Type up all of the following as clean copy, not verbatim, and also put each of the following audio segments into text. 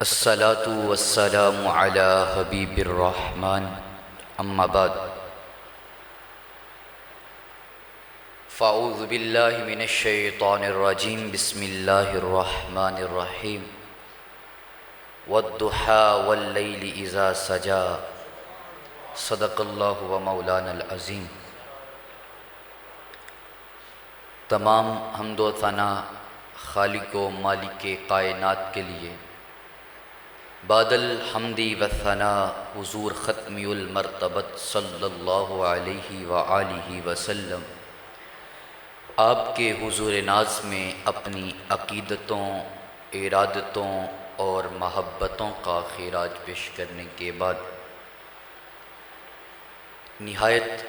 الصلاة والسلام على حبیب الرحمن اما بعد فاعوذ باللہ من الشیطان الرجیم بسم اللہ الرحمن الرحیم والضحى واللیل اذا سجا صدق اللہ و مولانا العظیم۔ تمام حمد و ثنا خالق و مالک کائنات کے لیے، بعد الحمدی والثناء حضور ختمی المرتبت صلی اللہ علیہ وآلہ وسلم آپ کے حضور ناز میں اپنی عقیدتوں، ارادتوں اور محبتوں کا خراج پیش کرنے کے بعد، نہایت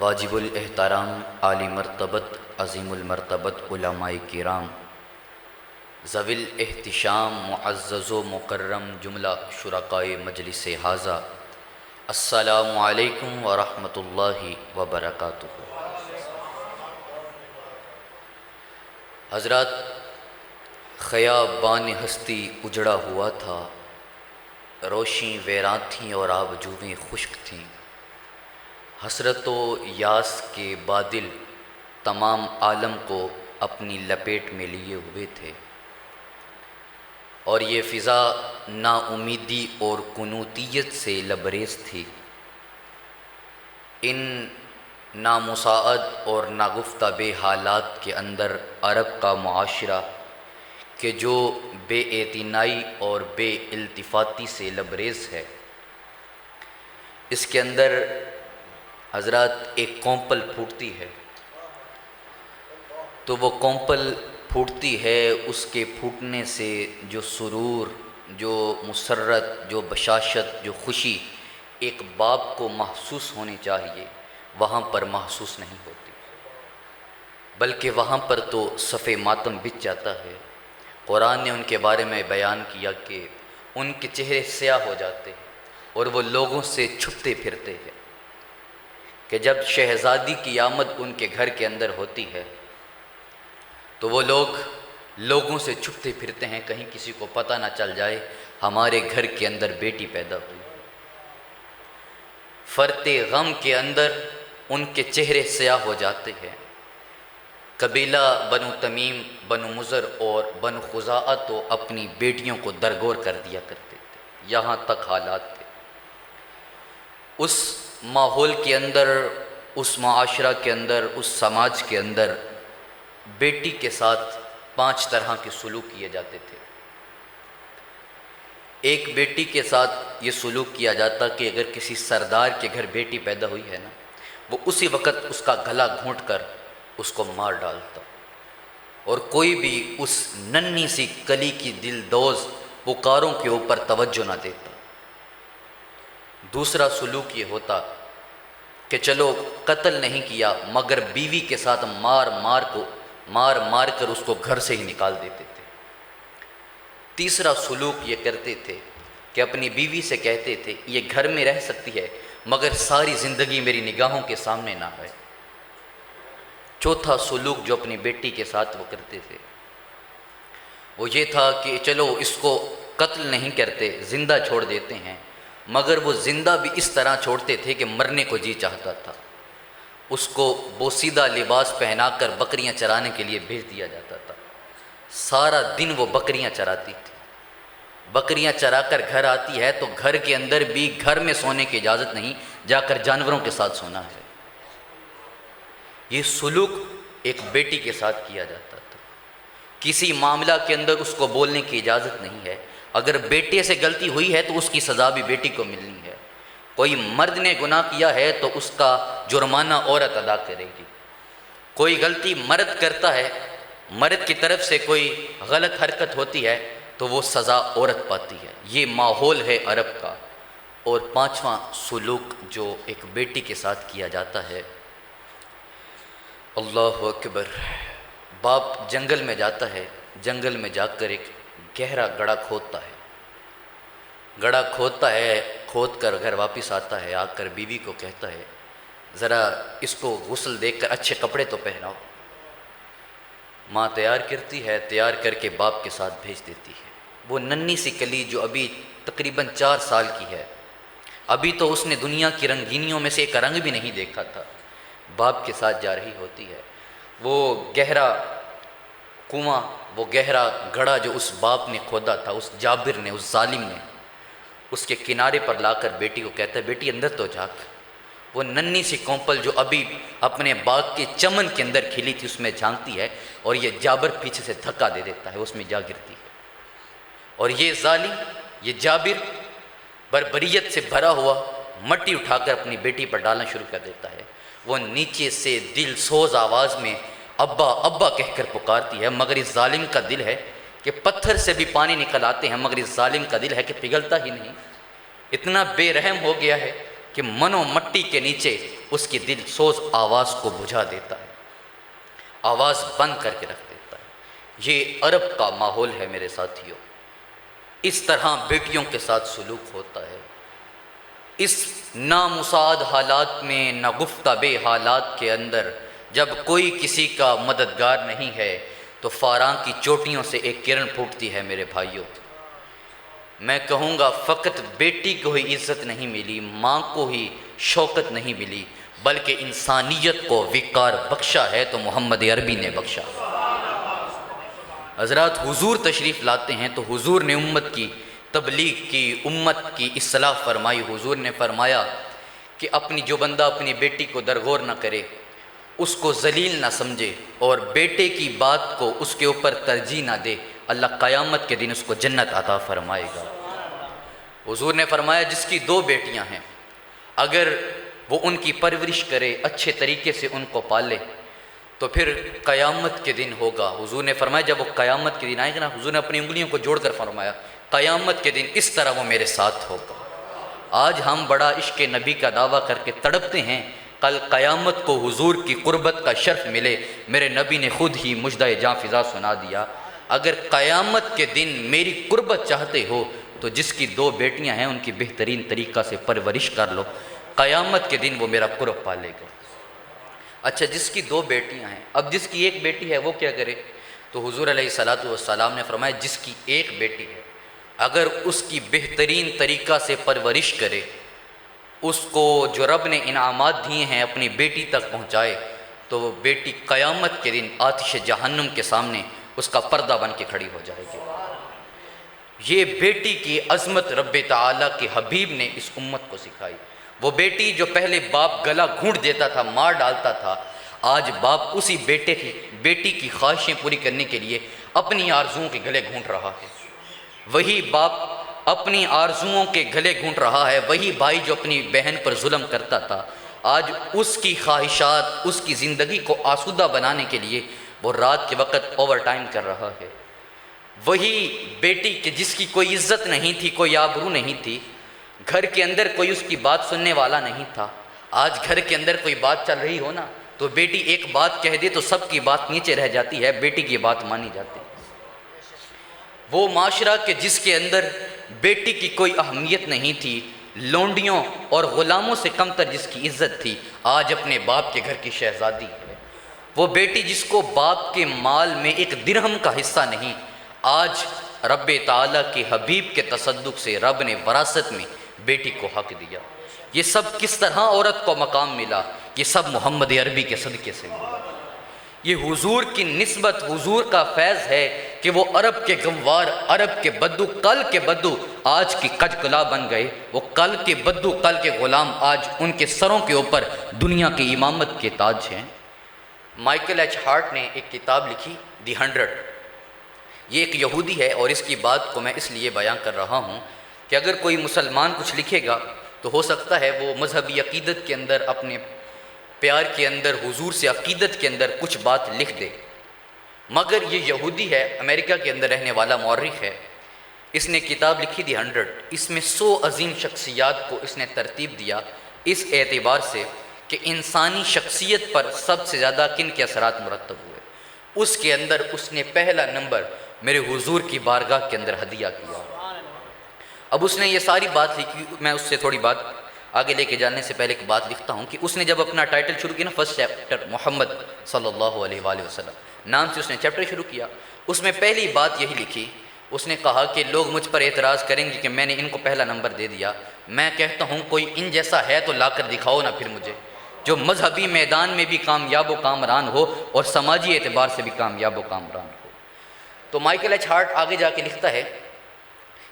واجب الاحترام عالی مرتبت عظیم المرتبت علماء کرام، ذوی الاحتشام معزز و مکرم جملہ شرکائے مجلس ھذا، السلام علیکم ورحمۃ اللہ وبرکاتہ۔ حضرات، خیابان ہستی اجڑا ہوا تھا، روشیں ویراں تھیں اور آبجویں خشک تھیں، حسرت و یاس کے بادل تمام عالم کو اپنی لپیٹ میں لیے ہوئے تھے، اور یہ فضا نا امیدی اور قنوطیت سے لبریز تھی۔ ان نامساعد اور ناگفتہ بے حالات کے اندر عرب کا معاشرہ کہ جو بے اعتنائی اور بے التفاتی سے لبریز ہے، اس کے اندر حضرات ایک کونپل پھوٹتی ہے، تو وہ کونپل پھوٹتی ہے، اس کے پھوٹنے سے جو سرور، جو مسرت، جو بشاشت، جو خوشی ایک باپ کو محسوس ہونی چاہیے، وہاں پر محسوس نہیں ہوتی، بلکہ وہاں پر تو صف ماتم بچ جاتا ہے۔ قرآن نے ان کے بارے میں بیان کیا کہ ان کے چہرے سیاہ ہو جاتے ہیں اور وہ لوگوں سے چھپتے پھرتے ہیں، کہ جب شہزادی کی آمد ان کے گھر کے اندر ہوتی ہے تو وہ لوگوں سے چھپتے پھرتے ہیں، کہیں کسی کو پتہ نہ چل جائے ہمارے گھر کے اندر بیٹی پیدا ہوئی۔ فرتے غم کے اندر ان کے چہرے سیاہ ہو جاتے ہیں۔ قبیلہ بنو تمیم، بنو مضر اور بنو خزاعہ تو اپنی بیٹیوں کو درگور کر دیا کرتے تھے، یہاں تک حالات تھے۔ اس ماحول کے اندر، اس معاشرہ کے اندر، اس سماج کے اندر بیٹی کے ساتھ 5 طرح کے سلوک کیے جاتے تھے۔ ایک بیٹی کے ساتھ یہ سلوک کیا جاتا کہ اگر کسی سردار کے گھر بیٹی پیدا ہوئی ہے نا، وہ اسی وقت اس کا گلا گھونٹ کر اس کو مار ڈالتا، اور کوئی بھی اس ننھی سی کلی کی دل دوز پکاروں کے اوپر توجہ نہ دیتا۔ دوسرا سلوک یہ ہوتا کہ چلو قتل نہیں کیا، مگر بیوی کے ساتھ مار مار کر اس کو گھر سے ہی نکال دیتے تھے۔ تیسرا سلوک یہ کرتے تھے کہ اپنی بیوی سے کہتے تھے یہ گھر میں رہ سکتی ہے مگر ساری زندگی میری نگاہوں کے سامنے نہ آئے۔ چوتھا سلوک جو اپنی بیٹی کے ساتھ وہ کرتے تھے وہ یہ تھا کہ چلو اس کو قتل نہیں کرتے، زندہ چھوڑ دیتے ہیں، مگر وہ زندہ بھی اس طرح چھوڑتے تھے کہ مرنے کو جی چاہتا تھا، اس کو بوسیدہ لباس پہنا کر بکریاں چرانے کے لیے بھیج دیا جاتا تھا۔ سارا دن وہ بکریاں چراتی تھی، بکریاں چرا کر گھر آتی ہے تو گھر کے اندر بھی گھر میں سونے کی اجازت نہیں، جا کر جانوروں کے ساتھ سونا ہے۔ یہ سلوک ایک بیٹی کے ساتھ کیا جاتا تھا۔ کسی معاملہ کے اندر اس کو بولنے کی اجازت نہیں ہے، اگر بیٹے سے غلطی ہوئی ہے تو اس کی سزا بھی بیٹی کو ملنی ہے۔ کوئی مرد نے گناہ کیا ہے تو اس کا جرمانہ عورت ادا کرے گی۔ کوئی غلطی مرد کرتا ہے، مرد کی طرف سے کوئی غلط حرکت ہوتی ہے تو وہ سزا عورت پاتی ہے۔ یہ ماحول ہے عرب کا۔ اور 5واں سلوک جو ایک بیٹی کے ساتھ کیا جاتا ہے، اللہ اکبر، باپ جنگل میں جاتا ہے، جنگل میں جا کر ایک گہرا گڑھا کھودتا ہے، گڑھا کھودتا ہے، کھود کر گھر واپس آتا ہے، آ کر بیوی کو کہتا ہے ذرا اس کو غسل دے کر اچھے کپڑے تو پہناؤ۔ ماں تیار کرتی ہے، تیار کر کے باپ کے ساتھ بھیج دیتی ہے۔ وہ ننھی سی کلی جو ابھی تقریباً 4 سال کی ہے، ابھی تو اس نے دنیا کی رنگینیوں میں سے ایک رنگ بھی نہیں دیکھا تھا، باپ کے ساتھ جا رہی ہوتی ہے۔ وہ گہرا کنواں، وہ گہرا گڑھا جو اس باپ نے کھودا تھا، اس جابر نے، اس ظالم نے، اس کے کنارے پر لا کر بیٹی کو کہتا ہے بیٹی اندر تو جھانک۔ وہ ننھی سی کونپل جو ابھی اپنے باغ کے چمن کے اندر کھلی تھی اس میں جھانکتی ہے، اور یہ جابر پیچھے سے دھکا دے دیتا ہے، اس میں جا گرتی ہے، اور یہ ظالم، یہ جابر بربریت سے بھرا ہوا مٹی اٹھا کر اپنی بیٹی پر ڈالنا شروع کر دیتا ہے۔ وہ نیچے سے دل سوز آواز میں ابا ابا کہہ کر پکارتی ہے، مگر اس ظالم کا دل ہے کہ پتھر سے بھی پانی نکل آتے ہیں، مگر اس ظالم کا دل ہے کہ پگھلتا ہی نہیں، اتنا بے رحم ہو گیا ہے کہ منو مٹی کے نیچے اس کی دل سوز آواز کو بجھا دیتا ہے، آواز بند کر کے رکھ دیتا ہے۔ یہ عرب کا ماحول ہے میرے ساتھیوں، اس طرح بیٹیوں کے ساتھ سلوک ہوتا ہے۔ اس نامساعد حالات میں، ناگفتہ حالات کے اندر جب کوئی کسی کا مددگار نہیں ہے تو فاراں کی چوٹیوں سے ایک کرن پھوٹتی ہے میرے بھائیوں۔ میں کہوں گا فقط بیٹی کو ہی عزت نہیں ملی، ماں کو ہی شوکت نہیں ملی، بلکہ انسانیت کو وقار بخشا ہے تو محمد عربی نے بخشا۔ حضرات حضور تشریف لاتے ہیں تو حضور نے امت کی تبلیغ کی، امت کی اصلاح فرمائی۔ حضور نے فرمایا کہ جو بندہ اپنی بیٹی کو درگور نہ کرے، اس کو ذلیل نہ سمجھے اور بیٹے کی بات کو اس کے اوپر ترجیح نہ دے، اللہ قیامت کے دن اس کو جنت عطا فرمائے گا۔ حضور نے فرمایا جس کی 2 بیٹیاں ہیں، اگر وہ ان کی پرورش کرے، اچھے طریقے سے ان کو پالے، تو پھر قیامت کے دن ہوگا۔ حضور نے فرمایا جب وہ قیامت کے دن آئے گا نا، حضور نے اپنی انگلیوں کو جوڑ کر فرمایا قیامت کے دن اس طرح وہ میرے ساتھ ہوگا۔ آج ہم بڑا عشق نبی کا دعویٰ کر کے تڑپتے ہیں، کل قیامت کو حضور کی قربت کا شرف ملے۔ میرے نبی نے خود ہی مجدہ جاں فضا سنا دیا، اگر قیامت کے دن میری قربت چاہتے ہو تو جس کی 2 بیٹیاں ہیں ان کی بہترین طریقہ سے پرورش کر لو، قیامت کے دن وہ میرا قرب پالے گا۔ اچھا جس کی 2 بیٹیاں ہیں، اب جس کی 1 بیٹی ہے وہ کیا کرے؟ تو حضور علیہ الصلوۃ والسلام نے فرمایا جس کی 1 بیٹی ہے، اگر اس کی بہترین طریقہ سے پرورش کرے، اس کو جو رب نے انعامات دیے ہیں اپنی بیٹی تک پہنچائے، تو وہ بیٹی قیامت کے دن آتش جہنم کے سامنے اس کا پردہ بن کے کھڑی ہو جائے گی۔ یہ بیٹی کی عظمت رب تعالیٰ کے حبیب نے اس امت کو سکھائی۔ وہ بیٹی جو پہلے باپ گلا گھونٹ دیتا تھا، مار ڈالتا تھا، آج باپ اسی بیٹی کی خواہشیں پوری کرنے کے لیے اپنی آرزوؤں کے گلے گھونٹ رہا ہے۔ وہی باپ اپنی آرزوؤں کے گلے گھونٹ رہا ہے، وہی بھائی جو اپنی بہن پر ظلم کرتا تھا، آج اس کی خواہشات، اس کی زندگی کو آسودہ بنانے کے لیے وہ رات کے وقت اوور ٹائم کر رہا ہے۔ وہی بیٹی کہ جس کی کوئی عزت نہیں تھی، کوئی آبرو نہیں تھی، گھر کے اندر کوئی اس کی بات سننے والا نہیں تھا، آج گھر کے اندر کوئی بات چل رہی ہو نا تو بیٹی ایک بات کہہ دے تو سب کی بات نیچے رہ جاتی ہے، بیٹی کی بات مانی جاتی ہے۔ وہ معاشرہ کہ جس کے اندر بیٹی کی کوئی اہمیت نہیں تھی، لونڈیوں اور غلاموں سے کم تر جس کی عزت تھی، آج اپنے باپ کے گھر کی شہزادی ہے۔ وہ بیٹی جس کو باپ کے مال میں 1 درہم کا حصہ نہیں، آج رب تعالیٰ کے حبیب کے تصدق سے رب نے وراثت میں بیٹی کو حق دیا۔ یہ سب کس طرح عورت کو مقام ملا؟ یہ سب محمد عربی کے صدقے سے ملا۔ یہ حضور کی نسبت، حضور کا فیض ہے کہ وہ عرب کے گنوار، عرب کے بدو، کل کے بدو آج کی کج کلا بن گئے۔ وہ کل کے بدو، کل کے غلام آج ان کے سروں کے اوپر دنیا کی امامت کے تاج ہیں۔ مائیکل ایچ ہارٹ نے ایک کتاب لکھی، دی 100۔ یہ ایک یہودی ہے اور اس کی بات کو میں اس لیے بیان کر رہا ہوں کہ اگر کوئی مسلمان کچھ لکھے گا تو ہو سکتا ہے وہ مذہبی عقیدت کے اندر، اپنے پیار کے اندر، حضور سے عقیدت کے اندر کچھ بات لکھ دے، مگر یہ یہودی ہے، امریکہ کے اندر رہنے والا مورخ ہے، اس نے کتاب لکھی دی 100۔ اس میں 100 عظیم شخصیات کو اس نے ترتیب دیا اس اعتبار سے کہ انسانی شخصیت پر سب سے زیادہ کن کے اثرات مرتب ہوئے۔ اس کے اندر اس نے پہلا نمبر میرے حضور کی بارگاہ کے اندر ہدیہ کیا۔ اب اس نے یہ ساری بات لکھی، میں اس سے تھوڑی بات آگے لے کے جانے سے پہلے ایک بات لکھتا ہوں کہ اس نے جب اپنا ٹائٹل شروع کیا نا، فرسٹ چیپٹر محمد صلی اللہ علیہ وآلہ وسلم نام سے اس نے چیپٹر شروع کیا، اس میں پہلی بات یہی لکھی اس نے کہا کہ لوگ مجھ پر اعتراض کریں گے کہ میں نے ان کو پہلا نمبر دے دیا. میں کہتا ہوں کوئی ان جیسا ہے تو لا کر دکھاؤ نا پھر مجھے، جو مذہبی میدان میں بھی کامیاب و کامران ہو اور سماجی اعتبار سے بھی کامیاب و کامران ہو. تو مائیکل ایچ ہارٹ آگے جا کے لکھتا ہے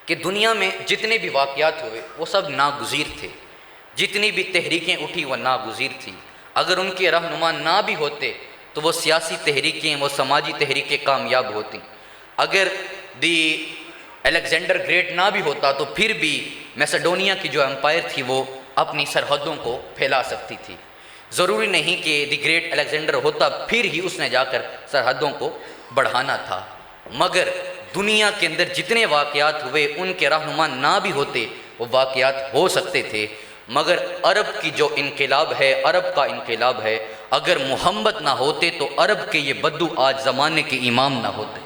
کہ دنیا میں جتنے بھی واقعات ہوئے وہ سب ناگزیر تھے، جتنی بھی تحریکیں اٹھی وہ ناگزیر تھی. اگر ان کے رہنما نہ بھی ہوتے تو وہ سیاسی تحریکیں، وہ سماجی تحریکیں کامیاب ہوتی. اگر الیگزینڈر گریٹ نہ بھی ہوتا تو پھر بھی میسیڈونیا کی جو امپائر تھی وہ اپنی سرحدوں کو پھیلا سکتی تھی. ضروری نہیں کہ دی گریٹ الیگزینڈر ہوتا پھر ہی اس نے جا کر سرحدوں کو بڑھانا تھا. مگر دنیا کے اندر جتنے واقعات ہوئے ان کے رہنما نہ بھی ہوتے وہ واقعات ہو سکتے تھے. مگر عرب کی جو انقلاب ہے، عرب کا انقلاب ہے، اگر محمد نہ ہوتے تو عرب کے یہ بدو آج زمانے کے امام نہ ہوتے.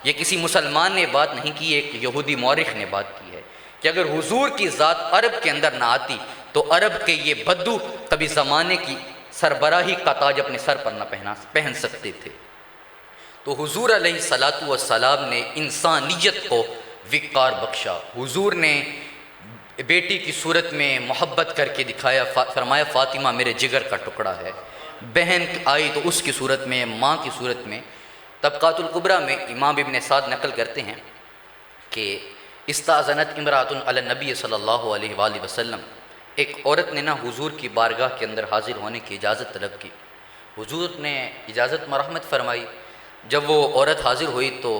یہ کسی مسلمان نے بات نہیں کی، ایک یہودی مورخ نے بات کی ہے کہ اگر حضور کی ذات عرب کے اندر نہ آتی تو عرب کے یہ بدو کبھی زمانے کی سربراہی کا تاج اپنے سر پر نہ پہن سکتے تھے. تو حضور علیہ الصلاۃ والسلام نے انسانیت کو وقار بخشا. حضور نے بیٹی کی صورت میں محبت کر کے دکھایا، فرمایا فاطمہ میرے جگر کا ٹکڑا ہے. بہن آئی تو اس کی صورت میں، ماں کی صورت میں. طبقات الکبریٰ میں امام ابن سعد نقل کرتے ہیں کہ استاذنت امرات علی النبی صلی اللہ علیہ وآلہ وسلم، ایک عورت نے حضور کی بارگاہ کے اندر حاضر ہونے کی اجازت طلب کی. حضور نے اجازت مرحمت فرمائی. جب وہ عورت حاضر ہوئی تو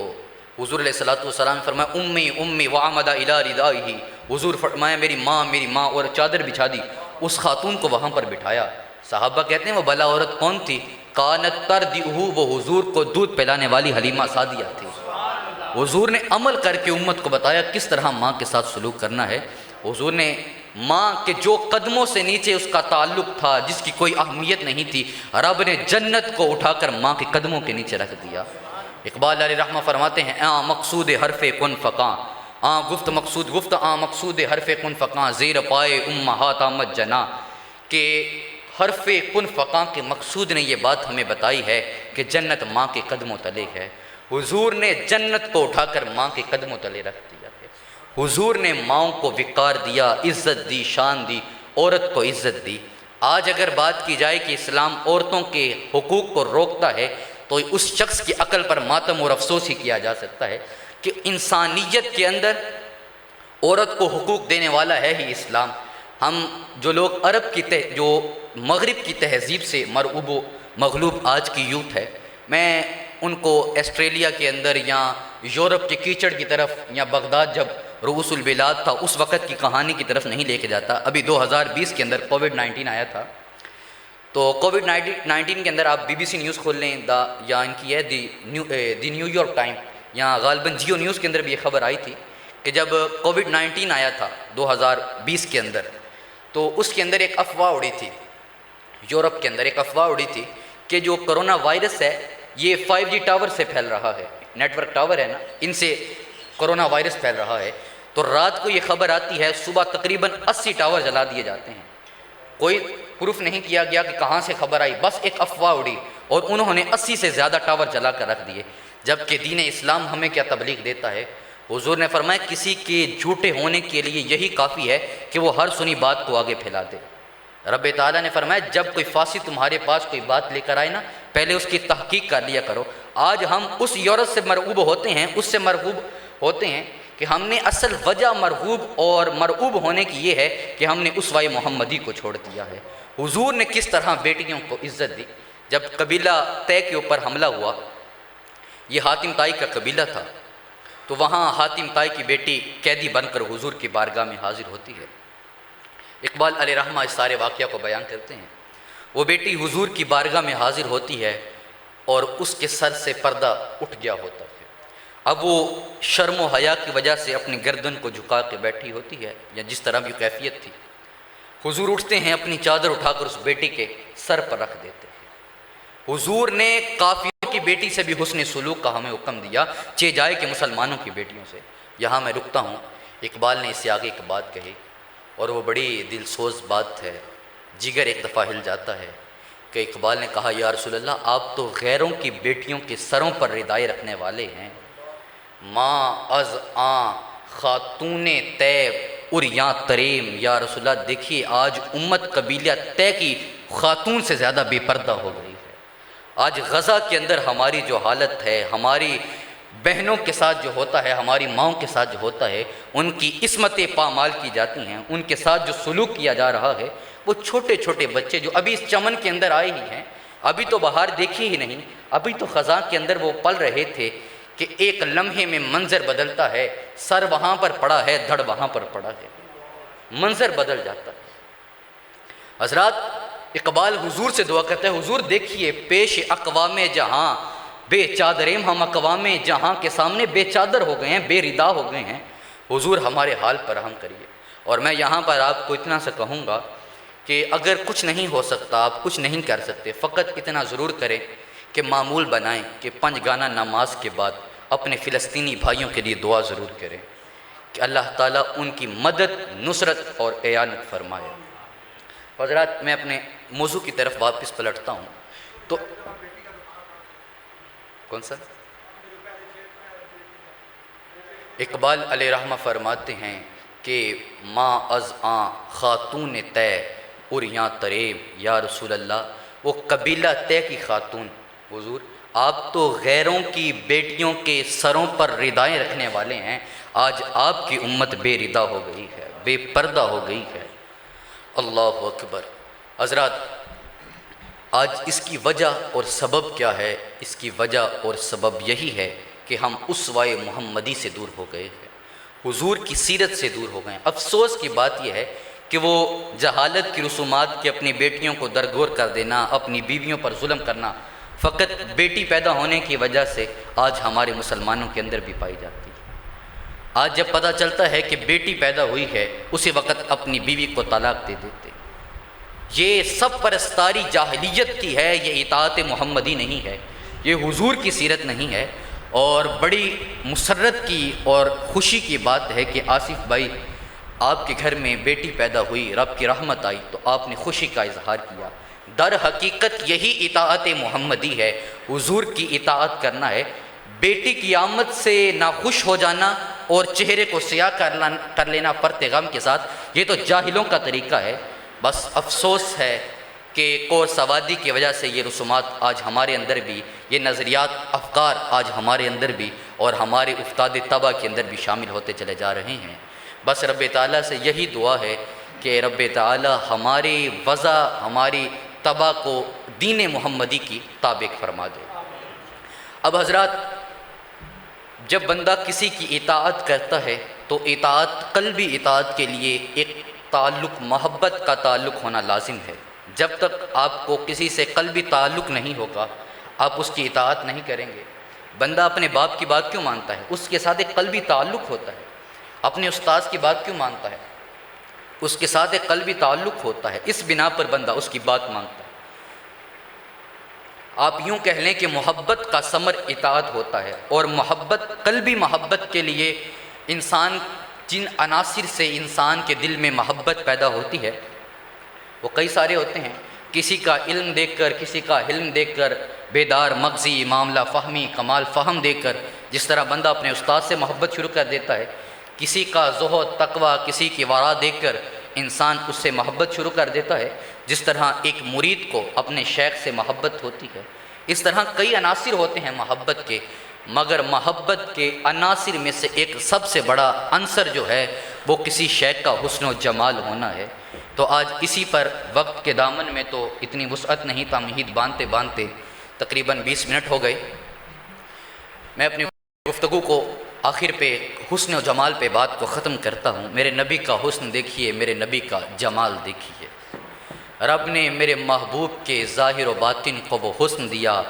حضور علیہ الصلاۃ والسلام نے فرمایا امی امی وعمد الی ردائہ. حضور فرمایا میری ماں، اور چادر بچھا دی. اس خاتون کو وہاں پر بٹھایا. صحابہ کہتے ہیں وہ بلا عورت کون تھی؟ کانت تردئہ، وہ حضور کو دودھ پلانے والی حلیمہ سعدیہ تھی. حضور نے عمل کر کے امت کو بتایا کس طرح ماں کے ساتھ سلوک کرنا ہے. حضور نے ماں کے جو قدموں سے نیچے اس کا تعلق تھا، جس کی کوئی اہمیت نہیں تھی، رب نے جنت کو اٹھا کر ماں کے قدموں کے نیچے رکھ دیا. اقبال علیہ رحمہ فرماتے ہیں مقصود حرف کن فقاں، مقصود حرف کن فقاں، زیر پائے امہات آمد جنا. کہ حرف کن فقاں کے مقصود نے یہ بات ہمیں بتائی ہے کہ جنت ماں کے قدموں تلے ہے. حضور نے جنت کو اٹھا کر ماں کے قدموں تلے رکھ دیا ہے. حضور نے ماؤں کو وقار دیا، عزت دی، شان دی، عورت کو عزت دی. آج اگر بات کی جائے کہ اسلام عورتوں کے حقوق کو روکتا ہے تو اس شخص کی عقل پر ماتم اور افسوس ہی کیا جا سکتا ہے کہ انسانیت کے اندر عورت کو حقوق دینے والا ہے ہی اسلام. ہم جو لوگ عرب کی جو مغرب کی تہذیب سے مرعوب و مغلوب آج کی یوتھ ہے، میں ان کو آسٹریلیا کے اندر یا یورپ کے کیچڑ کی طرف یا بغداد جب رؤوس البلاد تھا اس وقت کی کہانی کی طرف نہیں لے کے جاتا. ابھی 2020 کے اندر کووڈ-19 آیا تھا. تو کووڈ-19 کے اندر آپ بی بی سی نیوز کھول لیں یا ان کی ہے دی نیو یارک ٹائم یا غالباً جیو نیوز کے اندر بھی یہ خبر آئی تھی کہ جب کووڈ-19 آیا تھا 2020 کے اندر، تو اس کے اندر ایک افواہ اڑی تھی، یورپ کے اندر ایک افواہ اڑی تھی کہ جو کرونا وائرس ہے یہ 5G ٹاور سے پھیل رہا ہے. نیٹ ورک ٹاور ہے نا، ان سے کرونا وائرس پھیل رہا ہے. تو رات کو یہ خبر آتی ہے، صبح تقریباً 80 ٹاور جلا دیے جاتے ہیں. کوئی پروف نہیں کیا گیا کہ کہاں سے خبر آئی، بس ایک افواہ اڑی اور انہوں نے 80 سے زیادہ ٹاور جلا کر رکھ دیے. جبکہ دین اسلام ہمیں کیا تبلیغ دیتا ہے؟ حضور نے فرمایا کسی کے جھوٹے ہونے کے لیے یہی کافی ہے کہ وہ ہر سنی بات کو آگے پھیلا دے. رب تعالیٰ نے فرمایا جب کوئی فاسق تمہارے پاس کوئی بات لے کر آئے نا، پہلے اس کی تحقیق کر لیا کرو. آج ہم اس یورپ سے مرعوب ہوتے ہیں، اس سے مرعوب ہوتے ہیں کہ ہم نے اصل وجہ مرعوب ہونے کی یہ ہے کہ ہم نے اسوہ محمدی کو چھوڑ دیا ہے. حضور نے کس طرح بیٹیوں کو عزت دی. جب قبیلہ طے کے اوپر حملہ ہوا، یہ حاتم طائی کا قبیلہ تھا، تو وہاں حاتم طائی کی بیٹی قیدی بن کر حضور کی بارگاہ میں حاضر ہوتی ہے. اقبال علیہ رحمہ اس سارے واقعہ کو بیان کرتے ہیں. وہ بیٹی حضور کی بارگاہ میں حاضر ہوتی ہے اور اس کے سر سے پردہ اٹھ گیا ہوتا ہے. اب وہ شرم و حیا کی وجہ سے اپنی گردن کو جھکا کے بیٹھی ہوتی ہے یا جس طرح بھی کیفیت تھی. حضور اٹھتے ہیں، اپنی چادر اٹھا کر اس بیٹی کے سر پر رکھ دیتے ہیں. حضور نے کافروں کی بیٹی سے بھی حسن سلوک کا ہمیں حکم دیا، چہ جائے کہ مسلمانوں کی بیٹیوں سے. یہاں میں رکتا ہوں. اقبال نے اس سے آگے ایک بات کہی اور وہ بڑی دل سوز بات ہے، جگر ایک دفعہ ہل جاتا ہے کہ اقبال نے کہا یا رسول اللہ آپ تو غیروں کی بیٹیوں کے سروں پر ردائے رکھنے والے ہیں، ماں از آں خاتون طیب اور یاں تریم، یا رسول اللہ دیکھیے آج امت قبیلہ طے کی خاتون سے زیادہ بے پردہ ہو گئی ہے۔ آج غزہ کے اندر ہماری جو حالت ہے، ہماری بہنوں کے ساتھ جو ہوتا ہے، ہماری ماؤں کے ساتھ جو ہوتا ہے، ان کی عصمتیں پامال کی جاتی ہیں، ان کے ساتھ جو سلوک کیا جا رہا ہے، وہ چھوٹے چھوٹے بچے جو ابھی اس چمن کے اندر آئے ہی ہیں، ابھی تو بہار دیکھی ہی نہیں، ابھی تو خزاں کے اندر وہ پل رہے تھے کہ ایک لمحے میں منظر بدلتا ہے، سر وہاں پر پڑا ہے، دھڑ وہاں پر پڑا ہے، منظر بدل جاتا ہے۔ حضرات اقبال حضور سے دعا کرتا ہے، حضور دیکھیے پیش اقوام جہاں بے چادریم، ہم اقوام جہاں کے سامنے بے چادر ہو گئے ہیں، بے ردا ہو گئے ہیں، حضور ہمارے حال پر رحم کریے۔ اور میں یہاں پر آپ کو اتنا سا کہوں گا کہ اگر کچھ نہیں ہو سکتا، آپ کچھ نہیں کر سکتے، فقط اتنا ضرور کریں کہ معمول بنائیں کہ 5 گانا نماز کے بعد اپنے فلسطینی بھائیوں کے لیے دعا ضرور کریں کہ اللہ تعالیٰ ان کی مدد، نصرت اور اعانت فرمائے۔ حضرات میں اپنے موضوع کی طرف واپس پلٹتا ہوں تو کون سا؟ اقبال علیہ رحمہ فرماتے ہیں کہ ماں از آں خاتون طے اور یاں تریب، یا رسول اللہ وہ قبیلہ طے کی خاتون، حضور آپ تو غیروں کی بیٹیوں کے سروں پر ردائیں رکھنے والے ہیں، آج آپ کی امت بے ردا ہو گئی ہے، بے پردہ ہو گئی ہے۔ اللہ اکبر۔ حضرات آج اس کی وجہ اور سبب کیا ہے؟ اس کی وجہ اور سبب یہی ہے کہ ہم اسوائے محمدی سے دور ہو گئے ہیں، حضور کی سیرت سے دور ہو گئے ہیں۔ افسوس کی بات یہ ہے کہ وہ جہالت کی رسومات کی اپنی بیٹیوں کو درگور کر دینا، اپنی بیویوں پر ظلم کرنا، فقط بیٹی پیدا ہونے کی وجہ سے آج ہمارے مسلمانوں کے اندر بھی پائی جاتی ہے۔ آج جب پتہ چلتا ہے کہ بیٹی پیدا ہوئی ہے، اسی وقت اپنی بیوی کو طلاق دے دیتے۔ یہ سب پرستاری جاہلیت کی ہے، یہ اطاعت محمدی نہیں ہے، یہ حضور کی سیرت نہیں ہے۔ اور بڑی مسرت کی اور خوشی کی بات ہے کہ آصف بھائی آپ کے گھر میں بیٹی پیدا ہوئی، رب کی رحمت آئی تو آپ نے خوشی کا اظہار کیا۔ در حقیقت یہی اطاعت محمدی ہے، حضور کی اطاعت کرنا ہے۔ بیٹی کی آمد سے ناخوش ہو جانا اور چہرے کو سیاہ کر لینا فرط غم کے ساتھ، یہ تو جاہلوں کا طریقہ ہے۔ بس افسوس ہے کہ کور سوادی کی وجہ سے یہ رسومات آج ہمارے اندر بھی، یہ نظریات، افکار آج ہمارے اندر بھی اور ہمارے افتاد طبع کے اندر بھی شامل ہوتے چلے جا رہے ہیں۔ بس رب تعالیٰ سے یہی دعا ہے کہ رب تعالیٰ ہماری وضع، ہماری طبع کو دین محمدی کی تابع فرما دے۔ اب حضرات جب بندہ کسی کی اطاعت کرتا ہے تو اطاعت، قلبی اطاعت کے لیے ایک تعلق، محبت کا تعلق ہونا لازم ہے۔ جب تک آپ کو کسی سے قلبی تعلق نہیں ہوگا آپ اس کی اطاعت نہیں کریں گے۔ بندہ اپنے باپ کی بات کیوں مانتا ہے؟ اس کے ساتھ ایک قلبی تعلق ہوتا ہے۔ اپنے استاذ کی بات کیوں مانتا ہے؟ اس کے ساتھ ایک قلبی تعلق ہوتا ہے، اس بنا پر بندہ اس کی بات مانتا ہے۔ آپ یوں کہہ لیں کہ محبت کا ثمر اطاعت ہوتا ہے، اور محبت، قلبی محبت کے لیے انسان جن عناصر سے انسان کے دل میں محبت پیدا ہوتی ہے وہ کئی سارے ہوتے ہیں۔ کسی کا علم دیکھ کر، کسی کا حلم دیکھ کر، بیدار مغزی، معاملہ فہمی، کمال فہم دیکھ کر جس طرح بندہ اپنے استاد سے محبت شروع کر دیتا ہے، کسی کا زہد، تقویٰ، کسی کی ورع دیکھ کر انسان اس سے محبت شروع کر دیتا ہے، جس طرح ایک مرید کو اپنے شیخ سے محبت ہوتی ہے۔ اس طرح کئی عناصر ہوتے ہیں محبت کے، مگر محبت کے عناصر میں سے ایک سب سے بڑا عنصر جو ہے وہ کسی شیخ کا حسن و جمال ہونا ہے۔ تو آج اسی پر وقت کے دامن میں تو اتنی وسعت نہیں تھا، مہید باندھتے باندھتے تقریباً 20 منٹ ہو گئے۔ میں اپنی گفتگو کو آخر پہ حسن و جمال پہ بات کو ختم کرتا ہوں۔ میرے نبی کا حسن دیکھیے، میرے نبی کا جمال دیکھیے۔ رب نے میرے محبوب کے ظاہر و باطن کو وہ حسن دیا،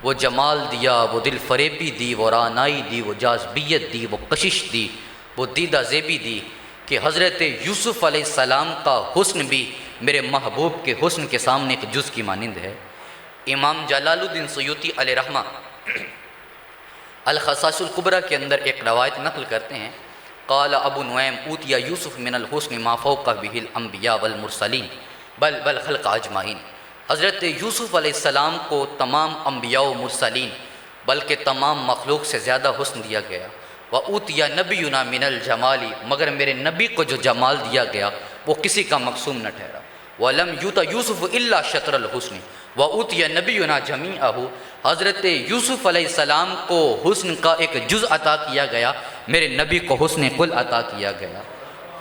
وہ جمال دیا، وہ دل فریبی دی، وہ رعنائی دی، وہ جاذبیت دی، وہ کشش دی، وہ دیدہ زیبی دی کہ حضرت یوسف علیہ السلام کا حسن بھی میرے محبوب کے حسن کے سامنے ایک جز کی مانند ہے۔ امام جلال الدین سیوطی علیہ رحمہ الخصائص الکبریٰ کے اندر ایک روایت نقل کرتے ہیں، قال ابو نعیم اوتیا یوسف من الحسن ما فوق به الانبیاء والمرسلین بل خلق اجمعین۔ حضرت یوسف علیہ السلام کو تمام انبیاء و مرسلین بلکہ تمام مخلوق سے زیادہ حسن دیا گیا۔ وَأُوتِيَ نَبِيُّنَا مِنَ الْجَمَالِ مگر میرے نبی کو جو جمال دیا گیا وہ کسی کا مقسوم نہ ٹھہرا۔ وَلَمْ يُؤْتَ يُوسُفُ إِلَّا شَطْرَ الْحُسْنِ وَأُوتِيَ نَبِيُّنَا جَمِيعَهُ حضرت یوسف علیہ السلام کو حسن کا ایک جز عطا کیا گیا، میرے نبی کو حسن کل عطا کیا گیا۔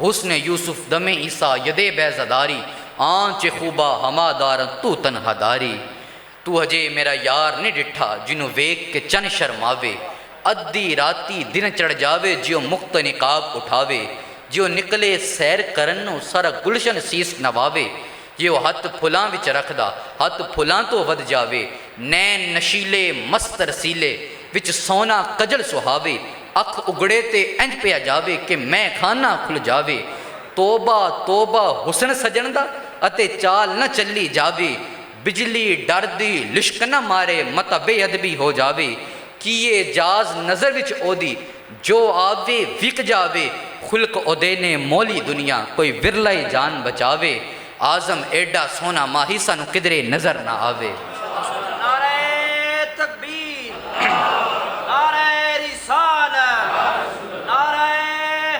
حسن یوسف دم عیسیٰ ید بیزداری آنچ خوبا ہما دار تو تنہا داری۔ تو ہجے میرا یار نہیں ڈٹھا جنوں ویک کے چن شرماوے، ادی راتی دن چڑھ جاوے جیو مخت نقاب اٹھاوے، جیو نکلے سیر کرنو سارا گلشن سیس نواوے، جیو ہاتھ پھلاں وچ رکھدا ہاتھ پھلاں تو ود جاوے، نین نشیلے مست رسیلے وچ سونا کجل سہاوے، اکھ اگڑے تے انج پیا جاوے کہ میں کھانا کھل جاوے، توبہ توبہ حسن سجن دا اتے چال نہ چلی جاوے، بجلی ڈر دی لشک نہ مارے متا بے ادبی ہو جاوے، کیے جاز نظر وچ او دی جو آوے وک جاوے، خلق اودے نے مولی دنیا کوئی ورلائی جان بچاوے، آزم ایڈا سونا ماہی سانو کدرے نظر نہ آوے۔ نعرہ تکبیر، نعرہ رسالت، نعرہ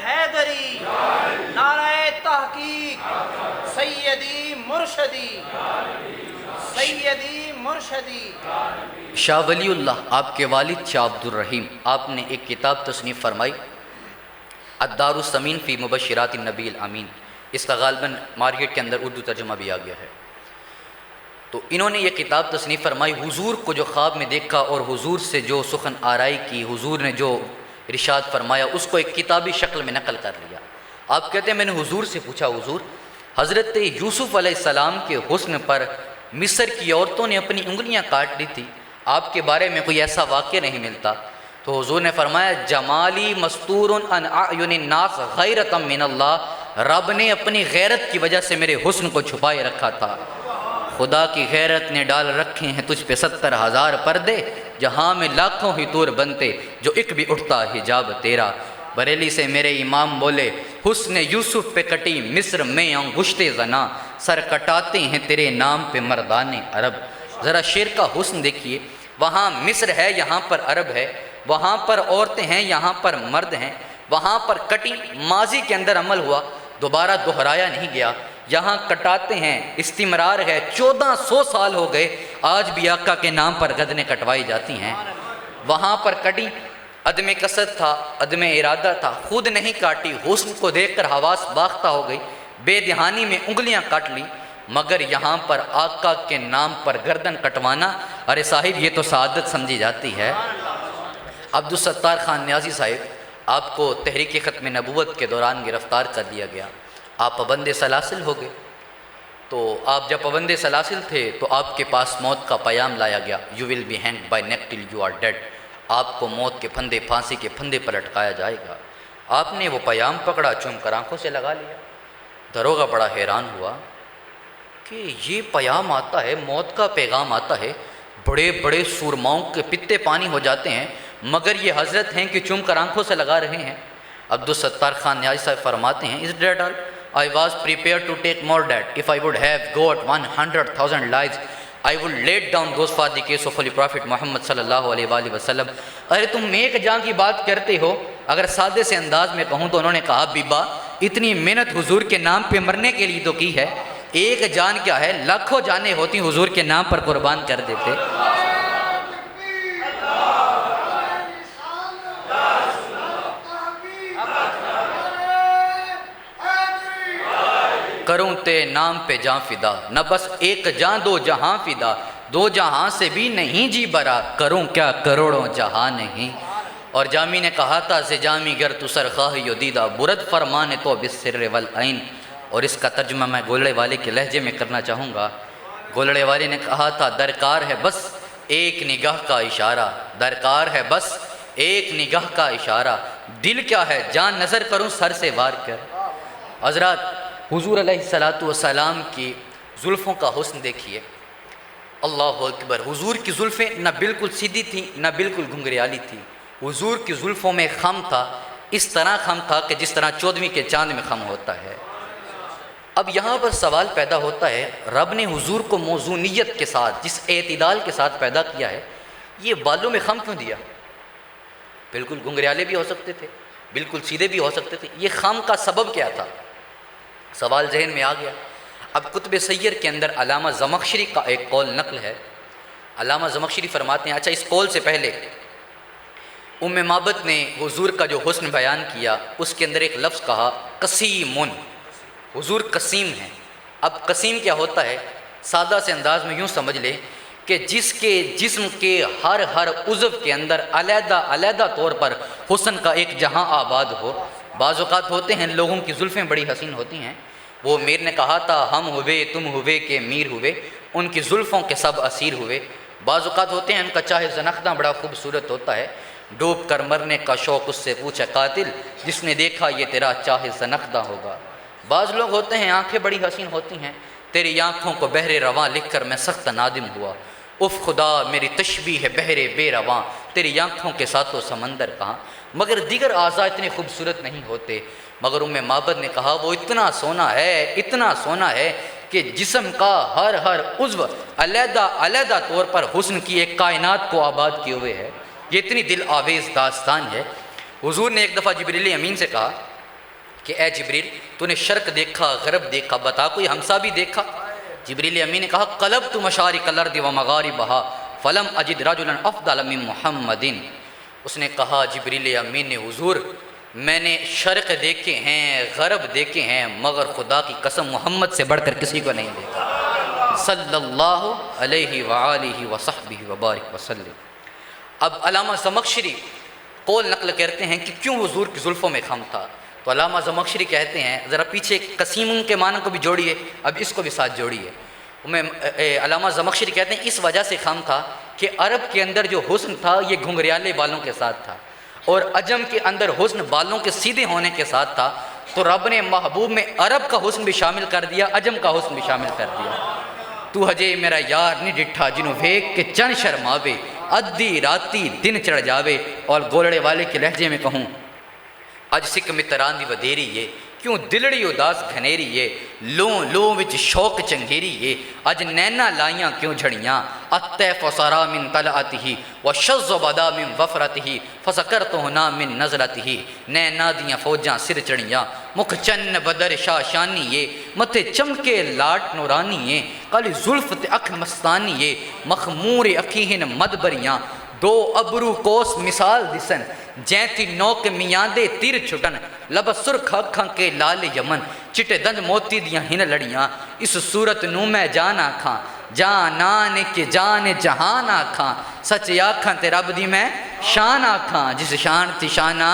حیدری، نعرہ تحقیق، سیدی مرشدی، سیدی مرشدی۔ شاہ ولی اللہ آپ کے والد شاہ عبد الرحیم آپ نے ایک کتاب تصنیف فرمائی الدار الثمین فی مبشرات النبی الامین، اس کا غالباً مارکیٹ کے اندر اردو ترجمہ بھی آ گیا ہے۔ تو انہوں نے یہ کتاب تصنیف فرمائی، حضور کو جو خواب میں دیکھا اور حضور سے جو سخن آرائی کی، حضور نے جو ارشاد فرمایا اس کو ایک کتابی شکل میں نقل کر لیا۔ آپ کہتے ہیں میں نے حضور سے پوچھا، حضور حضرت یوسف علیہ السلام کے حسن پر مصر کی عورتوں نے اپنی انگلیاں کاٹ لی تھی، آپ کے بارے میں کوئی ایسا واقعہ نہیں ملتا۔ تو حضور نے فرمایا جمالی مستور عن اعین الناس غیرۃ من اللہ، رب نے اپنی غیرت کی وجہ سے میرے حسن کو چھپائے رکھا تھا، خدا کی غیرت نے ڈال رکھے ہیں تجھ پہ 70,000 پردے، جہاں میں لاکھوں ہی طور بنتے جو ایک بھی اٹھتا حجاب تیرا۔ بریلی سے میرے امام بولے حسن یوسف پہ کٹی مصر میں انگشت زنا، سر کٹاتے ہیں تیرے نام پہ مردان عرب۔ ذرا شعر کا حسن دیکھیے، وہاں مصر ہے یہاں پر عرب ہے، وہاں پر عورتیں ہیں یہاں پر مرد ہیں، وہاں پر کٹی ماضی کے اندر عمل ہوا دوبارہ دہرایا نہیں گیا، یہاں کٹاتے ہیں استمرار ہے، 1400 سال ہو گئے آج بھی آقا کے نام پر گردنیں کٹوائی جاتی ہیں۔ وہاں پر کٹی عدم قصد تھا، عدم ارادہ تھا، خود نہیں کاٹی، حسن کو دیکھ کر حواس باختہ ہو گئی، بے دہانی میں انگلیاں کاٹ لی، مگر یہاں پر آقا کے نام پر گردن کٹوانا، ارے صاحب یہ تو سعادت سمجھی جاتی ہے۔ عبدالستار خان نیازی صاحب آپ کو تحریک ختم نبوت کے دوران گرفتار کر دیا گیا، آپ پابند سلاسل ہو گئے۔ تو آپ جب پابند سلاسل تھے تو آپ کے پاس موت کا پیام لایا گیا، you will be hang by neck till you are dead, آپ کو موت کے پھندے پھانسی کے پھندے پر لٹکایا جائے گا۔ آپ نے وہ پیام پکڑا، چوم کر آنکھوں سے لگا لیا۔ داروغہ بڑا حیران ہوا کہ یہ پیام آتا ہے، موت کا پیغام آتا ہے، بڑے بڑے سورماؤں کے پتے پانی ہو جاتے ہیں، مگر یہ حضرت ہیں کہ چوم کر آنکھوں سے لگا رہے ہیں۔ عبدالستار خان نیازی صاحب فرماتے ہیں Is that all? I was prepared to take more that. If I would have got 100,000 lives, I would lay down those for the case of Holy Prophet Muhammad صلی اللہ علیہ وآلہ وسلم۔ ارے تم ایک جان کی بات کرتے ہو، اگر سادے سے انداز میں کہوں تو انہوں نے کہا بیبا اتنی محنت حضور کے نام پہ مرنے کے لیے تو کی ہے، ایک جان کیا ہے، لاکھوں جانیں ہوتی حضور کے نام پر قربان کر دیتے۔ کروں تے نام پہ جان فدا، نہ بس ایک جان دو جہاں فدا، دو جہاں سے بھی نہیں جی برا، کروں کیا کروڑوں جہاں نہیں۔ اور جامی نے کہا تھا سے جامی گر تو سرخواہ یو دیدہ برد فرمان تو بسر والعین، اور اس کا ترجمہ میں گولڑے والے کے لہجے میں کرنا چاہوں گا۔ گولڑے والے نے کہا تھا درکار ہے بس ایک نگاہ کا اشارہ، درکار ہے بس ایک نگاہ کا اشارہ، دل کیا ہے جان نظر کروں سر سے وار کر۔ حضرات حضور علیہ السلام کی زلفوں کا حسن دیکھیے، اللہ اکبر۔ حضور کی زلفیں نہ بالکل سیدھی تھیں نہ بالکل گھنگریالی تھیں، حضور کی زلفوں میں خم تھا، اس طرح خم تھا کہ جس طرح 14ویں کے چاند میں خم ہوتا ہے۔ اب یہاں پر سوال پیدا ہوتا ہے، رب نے حضور کو موزونیت کے ساتھ، جس اعتدال کے ساتھ پیدا کیا ہے، یہ بالوں میں خم کیوں دیا؟ بالکل گنگریالے بھی ہو سکتے تھے، بالکل سیدھے بھی ہو سکتے تھے، یہ خام کا سبب کیا تھا؟ سوال ذہن میں آ گیا۔ اب کتب سیر کے اندر علامہ زمخشری کا ایک قول نقل ہے۔ علامہ زمخشری فرماتے ہیں، اچھا اس قول سے پہلے ام معبد نے حضور کا جو حسن بیان کیا اس کے اندر ایک لفظ کہا قسیمن، حضور قسیم ہیں۔ اب قسیم کیا ہوتا ہے؟ سادہ سے انداز میں یوں سمجھ لے کہ جس کے جسم کے ہر عضو کے اندر علیحدہ علیحدہ طور پر حسن کا ایک جہاں آباد ہو۔ بعض اوقات ہوتے ہیں لوگوں کی زلفیں بڑی حسین ہوتی ہیں، وہ میر نے کہا تھا ہم ہوئے تم ہوئے کہ میر ہوئے، ان کی زلفوں کے سب اسیر ہوئے۔ بعض اوقات ہوتے ہیں ان کا چاہے زنخدہ بڑا خوبصورت ہوتا ہے، ڈوب کر مرنے کا شوق اس سے پوچھے قاتل، جس نے دیکھا یہ تیرا چاہے زنخدہ ہوگا۔ بعض لوگ ہوتے ہیں آنکھیں بڑی حسین ہوتی ہیں، تیری آنکھوں کو بحر رواں لکھ کر میں سخت نادم ہوا، اف خدا میری تشبیہ ہے بحر بے رواں، تیری آنکھوں کے ساتھوں سمندر کہاں۔ مگر دیگر اعضاء اتنے خوبصورت نہیں ہوتے۔ مگر ام معبد نے کہا وہ اتنا سونا ہے کہ جسم کا ہر عضو علیحدہ علیحدہ طور پر حسن کی ایک کائنات کو آباد کیے ہوئے ہے۔ یہ اتنی دل آویز داستان ہے۔ حضور نے ایک دفعہ جبریل امین سے کہا کہ اے جبریل تو نے شرق دیکھا غرب دیکھا، بتا کوئی ہمسا بھی دیکھا؟ جبریل امین نے کہا قلبت مشارق الارض و مغاربہا فلم اجد رجلا افضل من محمد۔ اس نے کہا جبریل امین نے حضور میں نے شرق دیکھے ہیں غرب دیکھے ہیں مگر خدا کی قسم محمد سے بڑھ کر کسی کو نہیں دیکھا صلی اللہ علیہ وآلہ وصحبہ وبارک وسلم۔ اب علامہ زمخشری قول نقل کرتے ہیں کہ کیوں حضور کی زلفوں میں خم تھا، تو علامہ زمخشری کہتے ہیں ذرا پیچھے قسیم کے معنی کو بھی جوڑیے، اب اس کو بھی ساتھ جوڑیے۔ علامہ زمخشری کہتے ہیں اس وجہ سے خم تھا کہ عرب کے اندر جو حسن تھا یہ گھنگریالے بالوں کے ساتھ تھا، اور عجم کے اندر حسن بالوں کے سیدھے ہونے کے ساتھ تھا، تو رب نے محبوب میں عرب کا حسن بھی شامل کر دیا، عجم کا حسن بھی شامل کر دیا۔ تو ہجے میرا یار نہیں ڈٹھا جنوں ویکھ کے چن شرماوے، ادھی راتی دن چڑھ جاوے، اور گولڑے والے کے لہجے میں کہوں اج سکھ متران دی ودیری یہ کیوں دلڑی اداس گھنیری یہ لوں وچ شوق چنگیری یہ اج نینا لائیاں کیوں جھڑیاں الطیف سرا من طلعتہ وشذ بدا من وفرتہ فسکرتہ من نظرتہ نینا دیاں فوجاں سر چڑھیاں مکھ چن بدر شاشانی یہ متھے چمکے لاٹ نورانی یہ کالی زلف تے اکھ مستانی یہ مخمور اکھیہن مدبریاں دو ابرو کوس مثال دسن جیں تھی نوک میاں دے تیر چھٹن لب سرخ اکھاں کے لال یمن چٹے دند موتی دیاں ہن لڑیاں اس صورت نو میں جان آکھاں جانان کے جان جہان آکھاں سچ آکھاں تے رب دی میں شان آکھاں جس شان تھی شانہ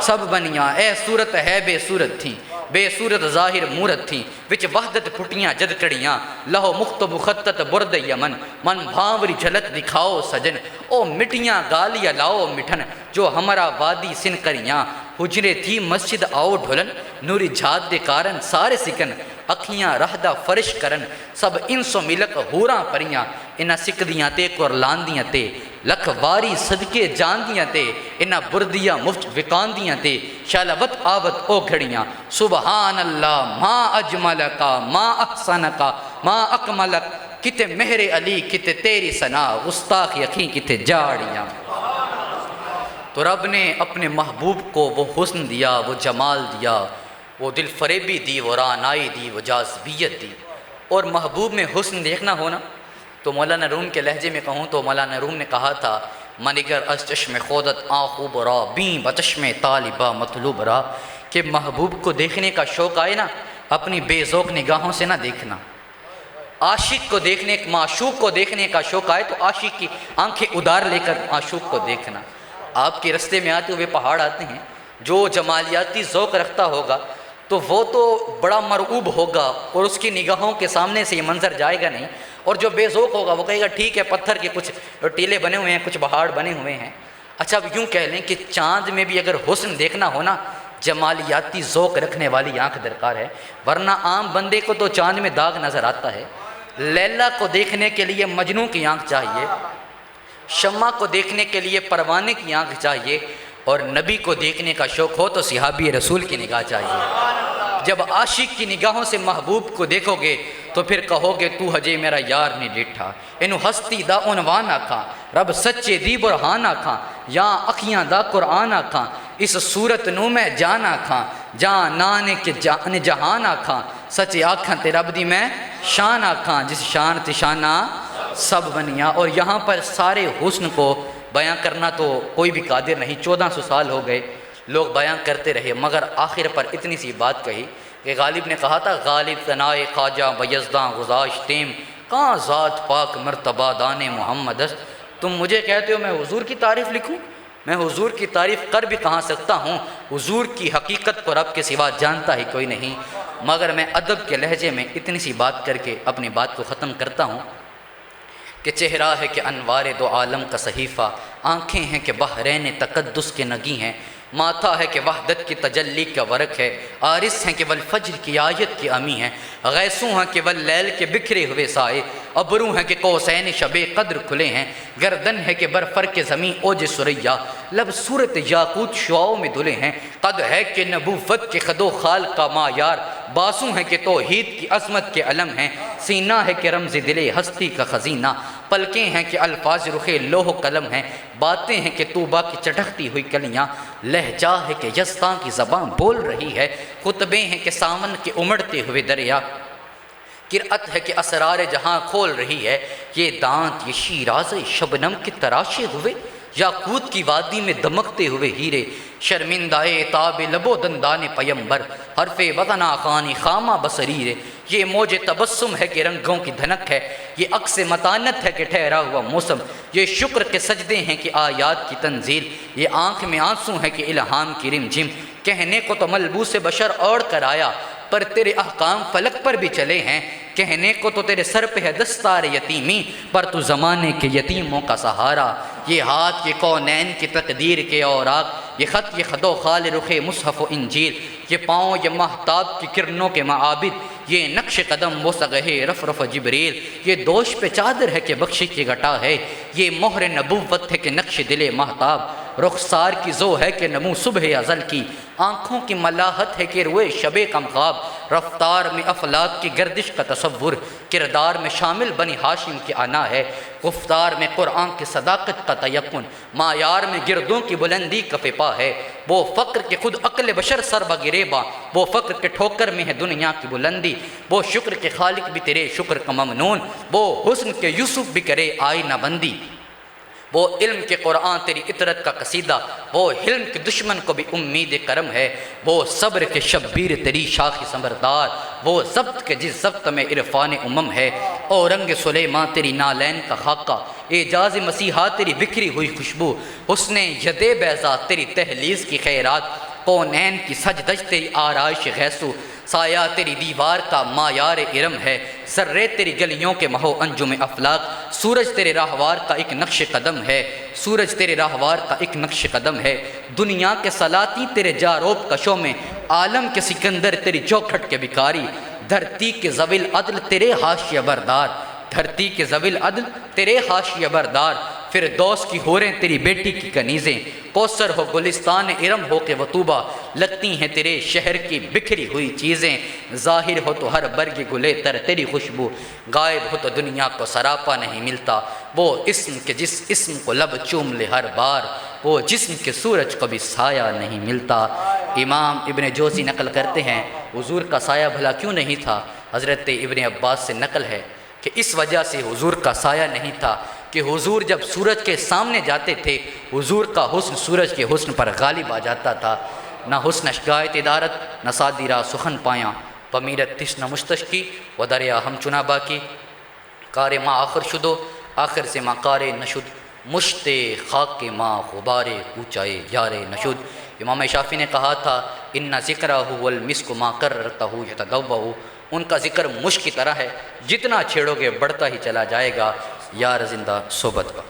سب بنیاں اے صورت ہے بے صورت تھی بے صورت ظاہر مورت تھی وچ وحدت پھٹیاں جد کڑیاں لہو مختب خطت برد یمن من بھاوری جھلک دکھاؤ سجن او مٹیاں گالیاں لاؤ مٹھن جو ہمارا وادی سن کریاں حجرے تھی مسجد آؤ ڈھولن نوری جھاد دے کارن سارے سکن اکھیاں رہدہ فرش کرن سب انسو ملک ہوراں پریاں انہاں سکدیاں تے قرلاندیاں تے لکھ واری صدقے جاندیاں تے انہاں بردیاں مفت وکاندیاں تے شالوت آوت او گھڑیاں سبحان اللہ ما اجملکا ما احسنکا ما اکملک کتے مہر علی کتے تیری ثنا گستاخ یقین کتے جاڑیاں۔ تو رب نے اپنے محبوب کو وہ حسن دیا، وہ جمال دیا، وہ دل فریبی دی، وہ رعنائی دی، وہ جاذبیت دی۔ اور محبوب میں حسن دیکھنا ہونا تو مولانا روم کے لہجے میں کہوں تو مولانا روم نے کہا تھا منگر از چشم خودت آخوب را بیں بچشم طالبہ مطلوب را، کہ محبوب کو دیکھنے کا شوق آئے نا اپنی بے ذوق نگاہوں سے نہ دیکھنا۔ عاشق کو دیکھنے معشوق کو دیکھنے کا شوق آئے تو عاشق کی آنکھیں ادار لے کر معشوق کو دیکھنا۔ آپ کے رستے میں آتے ہوئے پہاڑ آتے ہیں، جو جمالیاتی ذوق رکھتا ہوگا تو وہ تو بڑا مرعوب ہوگا اور اس کی نگاہوں کے سامنے سے یہ منظر جائے گا نہیں، اور جو بے ذوق ہوگا وہ کہے گا ٹھیک ہے پتھر کے کچھ ٹیلے بنے ہوئے ہیں کچھ پہاڑ بنے ہوئے ہیں۔ اچھا اب یوں کہہ لیں کہ چاند میں بھی اگر حسن دیکھنا ہونا جمالیاتی ذوق رکھنے والی آنکھ درکار ہے، ورنہ عام بندے کو تو چاند میں داغ نظر آتا ہے۔ لیلا کو دیکھنے کے لیے مجنوں کی آنکھ چاہیے، شمع کو دیکھنے کے لیے پروانے کی آنکھ چاہیے، اور نبی کو دیکھنے کا شوق ہو تو صحابی رسول کی نگاہ چاہیے۔ جب عاشق کی نگاہوں سے محبوب کو دیکھو گے تو پھر کہو گے تو ہجے میرا یار نہیں ڈٹھا، انہوں ہستی دا عنوان آکھاں رب سچے دی برہان آکھاں یا اکھیاں دا قرآن آکھاں اس صورت نو میں جان آکھاں جان نانے کے جہان آکھاں سچے آکھاں تے رب دی میں شان آکھاں جس شان تے شانہ سب بنیاں۔ اور یہاں پر سارے حسن کو بیان کرنا تو کوئی بھی قادر نہیں، 1400 سال ہو گئے لوگ بیان کرتے رہے، مگر آخر پر اتنی سی بات کہی کہ غالب نے کہا تھا غالب ثنائے خواجہ بیزداں گزاشت تیم کہاں ذات پاک مرتبہ دان محمد است۔ تم مجھے کہتے ہو میں حضور کی تعریف لکھوں، میں حضور کی تعریف کر بھی کہاں سکتا ہوں، حضور کی حقیقت کو رب کے سوا جانتا ہی کوئی نہیں۔ مگر میں ادب کے لہجے میں اتنی سی بات کر کے اپنی بات کو ختم کرتا ہوں کہ چہرہ ہے کہ انوار دو عالم کا صحیفہ، آنکھیں ہیں کہ بحرین تقدس کے نگی ہیں، ماتھا ہے کہ وحدت کی تجلی کا ورق ہے، عارس ہیں کہ والفجر کی آیت کی امی ہیں، غیسوں ہیں کہ واللیل کے بکھرے ہوئے سائے، ابرو ہیں کہ قوسین شب قدر کھلے ہیں، گردن ہے کہ برفر کے زمین اوج سریا، لب صورت یاقوت شعاؤں میں دھلے ہیں، قد ہے کہ نبوت کے خد و خال کا معیار، باسو ہیں کہ توحید کی عظمت کے علم ہیں، سینہ ہے کہ رمز دل ہستی کا خزینہ، پلکیں ہیں کہ الفاظ رخ لوح و قلم ہیں، باتیں ہیں کہ طوبہ کی چٹکتی ہوئی کلیاں، لہجہ ہے کہ یزداں کی زبان بول رہی ہے، خطبے ہیں کہ سامن کے امڑتے ہوئے دریا، قرأت ہے کہ اسرار جہاں کھول رہی ہے، یہ دانت یہ شیراز شبنم کے تراشے ہوئے، یاقوت کی وادی میں دمکتے ہوئے ہیرے، شرمندہ تاب لب و دندان پیمبر، حرف بدنا خانی خامہ بصریر، یہ موج تبسم ہے کہ رنگوں کی دھنک ہے، یہ عکس متانت ہے کہ ٹھہرا ہوا موسم، یہ شکر کے سجدے ہیں کہ آیات کی تنزیل، یہ آنکھ میں آنسوں ہے کہ الہام کی رم جم، کہنے کو تو ملبوس بشر اوڑھ کر آیا پر تیرے احکام فلک پر بھی چلے ہیں، کہنے کو تو تیرے سر پہ ہے دستار یتیمی پر تو زمانے کے یتیموں کا سہارا، یہ ہاتھ یہ کونین کی تقدیر کے اوراق، یہ خط یہ خد و خال رخ مصحف و انجیل، یہ پاؤں یہ مہتاب کی کرنوں کے معابد، یہ نقش قدم وہ سگہ رف رف جبریل، یہ دوش پہ چادر ہے کہ بخشش کی گھٹا ہے، یہ مہر نبوت ہے کہ نقش دل مہتاب، رخسار کی زو ہے کہ نمو صبح ازل کی، آنکھوں کی ملاحت ہے کہ روئے شب کم خواب، رفتار میں افلاک کی گردش کا تصور، کردار میں شامل بنی ہاشم کی انا ہے، گفتار میں قرآن کی صداقت کا تیقن، معیار میں گردوں کی بلندی کا فپا ہے، وہ فقر کے خود عقل بشر سر بگریباں، وہ فقر کے ٹھوکر میں ہے دنیا کی بلندی، وہ شکر کے خالق بھی تیرے شکر کا ممنون، وہ حسن کے یوسف بھی کرے آئینہ بندی، وہ علم کے قرآن تیری اطرت کا قصیدہ، وہ حلم کے دشمن کو بھی امید کرم ہے، وہ صبر کے شبیر تیری شاخ سمبردار، وہ ضبط کے جس ضبط میں عرفان امم ہے، اور رنگ سلیمان تیری نالین کا خاکہ، اعجاز مسیحا تیری بکھری ہوئی خوشبو، حسن ید بیضا تیری تحلیز کی خیرات، کونین کی سجدج تیری آرائش غیسو، سایہ تیری دیوار کا معیار ارم ہے، ذرے تیری گلیوں کے مہو انجم افلاک، سورج تیرے راہوار کا ایک نقش قدم ہے، سورج تیرے راہوار کا ایک نقش قدم ہے، دنیا کے سلاطیں تیرے جاروب کشوں میں، عالم کے سکندر تیری چوکھٹ کے بکاری، دھرتی کے ذوی العدل تیرے حاشیہ بردار، دھرتی کے ذوی العدل تیرے حاشیہ بردار، فردوس کی حوریں تیری بیٹی کی کنیزیں، کوثر ہو گلستان ارم ہو کہ وطوبہ، لگتی ہیں تیرے شہر کی بکھری ہوئی چیزیں، ظاہر ہو تو ہر برگ گلے تر تیری خوشبو، غائب ہو تو دنیا کو سراپا نہیں ملتا، وہ اسم کے جس اسم کو لب چوم لے ہر بار، وہ جسم کے سورج کو بھی سایہ نہیں ملتا۔ امام ابن جوزی نقل کرتے ہیں حضور کا سایہ بھلا کیوں نہیں تھا؟ حضرت ابن عباس سے نقل ہے کہ اس وجہ سے حضور کا سایہ نہیں تھا کہ حضور جب سورج کے سامنے جاتے تھے حضور کا حسن سورج کے حسن پر غالب آ جاتا تھا، نہ حسن اشگائے تدارت نہ صادرہ سخن پایاں، پمیرت تشن مستشکی و دریا ہم چنا باقی، کار ما آخر شدو آخر سے ما کار نشد، مشت خاک ما غبار کوچائے یار نشد۔ امام شافعی نے کہا تھا ان ذکرہ والمسک ما کررتہ یتغوّ، ان کا ذکر مشک کی طرح ہے، جتنا چھیڑو گے بڑھتا ہی چلا جائے گا، یار زندہ صحبت کا۔